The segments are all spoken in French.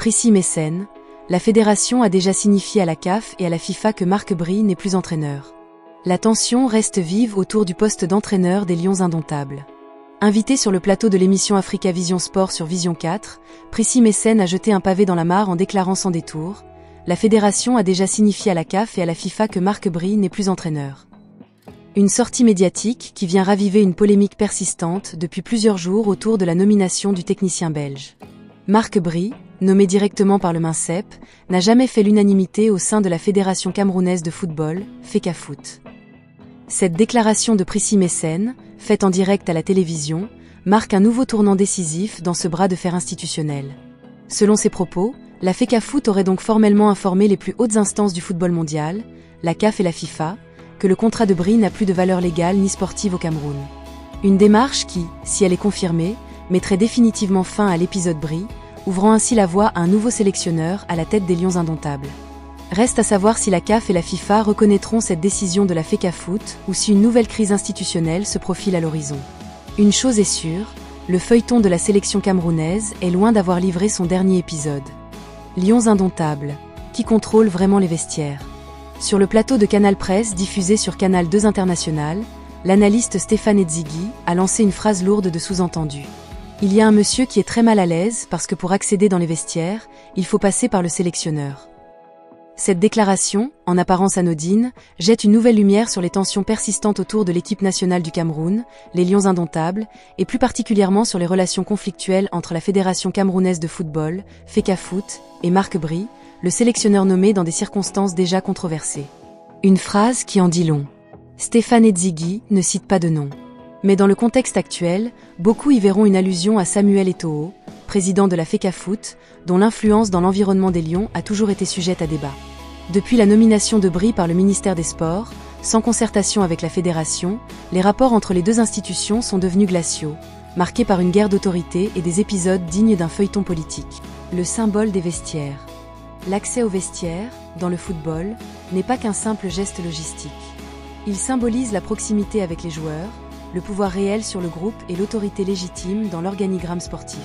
Prissy Messen, la fédération a déjà signifié à la CAF et à la FIFA que Marc Bry n'est plus entraîneur. La tension reste vive autour du poste d'entraîneur des Lions indomptables. Invité sur le plateau de l'émission Africa Vision Sport sur Vision 4, Prissy Messen a jeté un pavé dans la mare en déclarant sans détour « La fédération a déjà signifié à la CAF et à la FIFA que Marc Bry n'est plus entraîneur ». Une sortie médiatique qui vient raviver une polémique persistante depuis plusieurs jours autour de la nomination du technicien belge. Marc Bry, nommé directement par le MINCEP, n'a jamais fait l'unanimité au sein de la Fédération camerounaise de football, FECAFOOT. Cette déclaration de Prissy Messen, faite en direct à la télévision, marque un nouveau tournant décisif dans ce bras de fer institutionnel. Selon ses propos, la FECAFOOT aurait donc formellement informé les plus hautes instances du football mondial, la CAF et la FIFA, que le contrat de Bry n'a plus de valeur légale ni sportive au Cameroun. Une démarche qui, si elle est confirmée, mettrait définitivement fin à l'épisode Bry, ouvrant ainsi la voie à un nouveau sélectionneur à la tête des Lions indomptables. Reste à savoir si la CAF et la FIFA reconnaîtront cette décision de la FECAFOOT ou si une nouvelle crise institutionnelle se profile à l'horizon. Une chose est sûre, le feuilleton de la sélection camerounaise est loin d'avoir livré son dernier épisode. Lions indomptables, qui contrôle vraiment les vestiaires? Sur le plateau de Canal Presse diffusé sur Canal 2 International, l'analyste Stéphane Edzighi a lancé une phrase lourde de sous-entendus. Il y a un monsieur qui est très mal à l'aise parce que pour accéder dans les vestiaires, il faut passer par le sélectionneur. Cette déclaration, en apparence anodine, jette une nouvelle lumière sur les tensions persistantes autour de l'équipe nationale du Cameroun, les Lions indomptables, et plus particulièrement sur les relations conflictuelles entre la Fédération camerounaise de football, FECAFOOT, et Marc Bry, le sélectionneur nommé dans des circonstances déjà controversées. Une phrase qui en dit long. Stéphane Edzighi ne cite pas de nom. Mais dans le contexte actuel, beaucoup y verront une allusion à Samuel Eto'o, président de la FECAFOOT, dont l'influence dans l'environnement des Lions a toujours été sujette à débat. Depuis la nomination de Bry par le ministère des Sports, sans concertation avec la fédération, les rapports entre les deux institutions sont devenus glaciaux, marqués par une guerre d'autorité et des épisodes dignes d'un feuilleton politique. Le symbole des vestiaires. L'accès aux vestiaires, dans le football, n'est pas qu'un simple geste logistique. Il symbolise la proximité avec les joueurs, le pouvoir réel sur le groupe et l'autorité légitime dans l'organigramme sportif.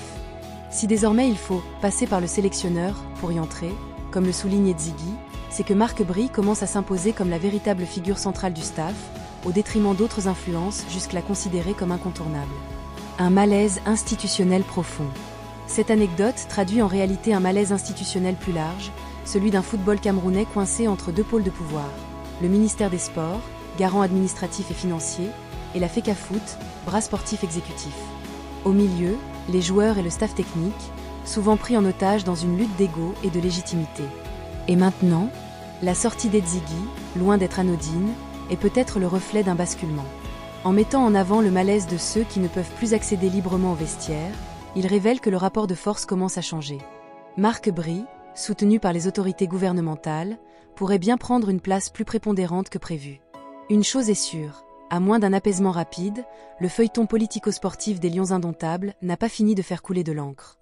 Si désormais il faut passer par le sélectionneur pour y entrer, comme le souligne Edzighi, c'est que Marc Bry commence à s'imposer comme la véritable figure centrale du staff, au détriment d'autres influences jusque-là considérées comme incontournables. Un malaise institutionnel profond. Cette anecdote traduit en réalité un malaise institutionnel plus large, celui d'un football camerounais coincé entre deux pôles de pouvoir, le ministère des Sports, garant administratif et financier, et la FECAFOOT, bras sportif exécutif. Au milieu, les joueurs et le staff technique, souvent pris en otage dans une lutte d'ego et de légitimité. Et maintenant, la sortie d'Edzighi, loin d'être anodine, est peut-être le reflet d'un basculement. En mettant en avant le malaise de ceux qui ne peuvent plus accéder librement au vestiaire, il révèle que le rapport de force commence à changer. Marc Bry, soutenu par les autorités gouvernementales, pourrait bien prendre une place plus prépondérante que prévu. Une chose est sûre, à moins d'un apaisement rapide, le feuilleton politico-sportif des Lions indomptables n'a pas fini de faire couler de l'encre.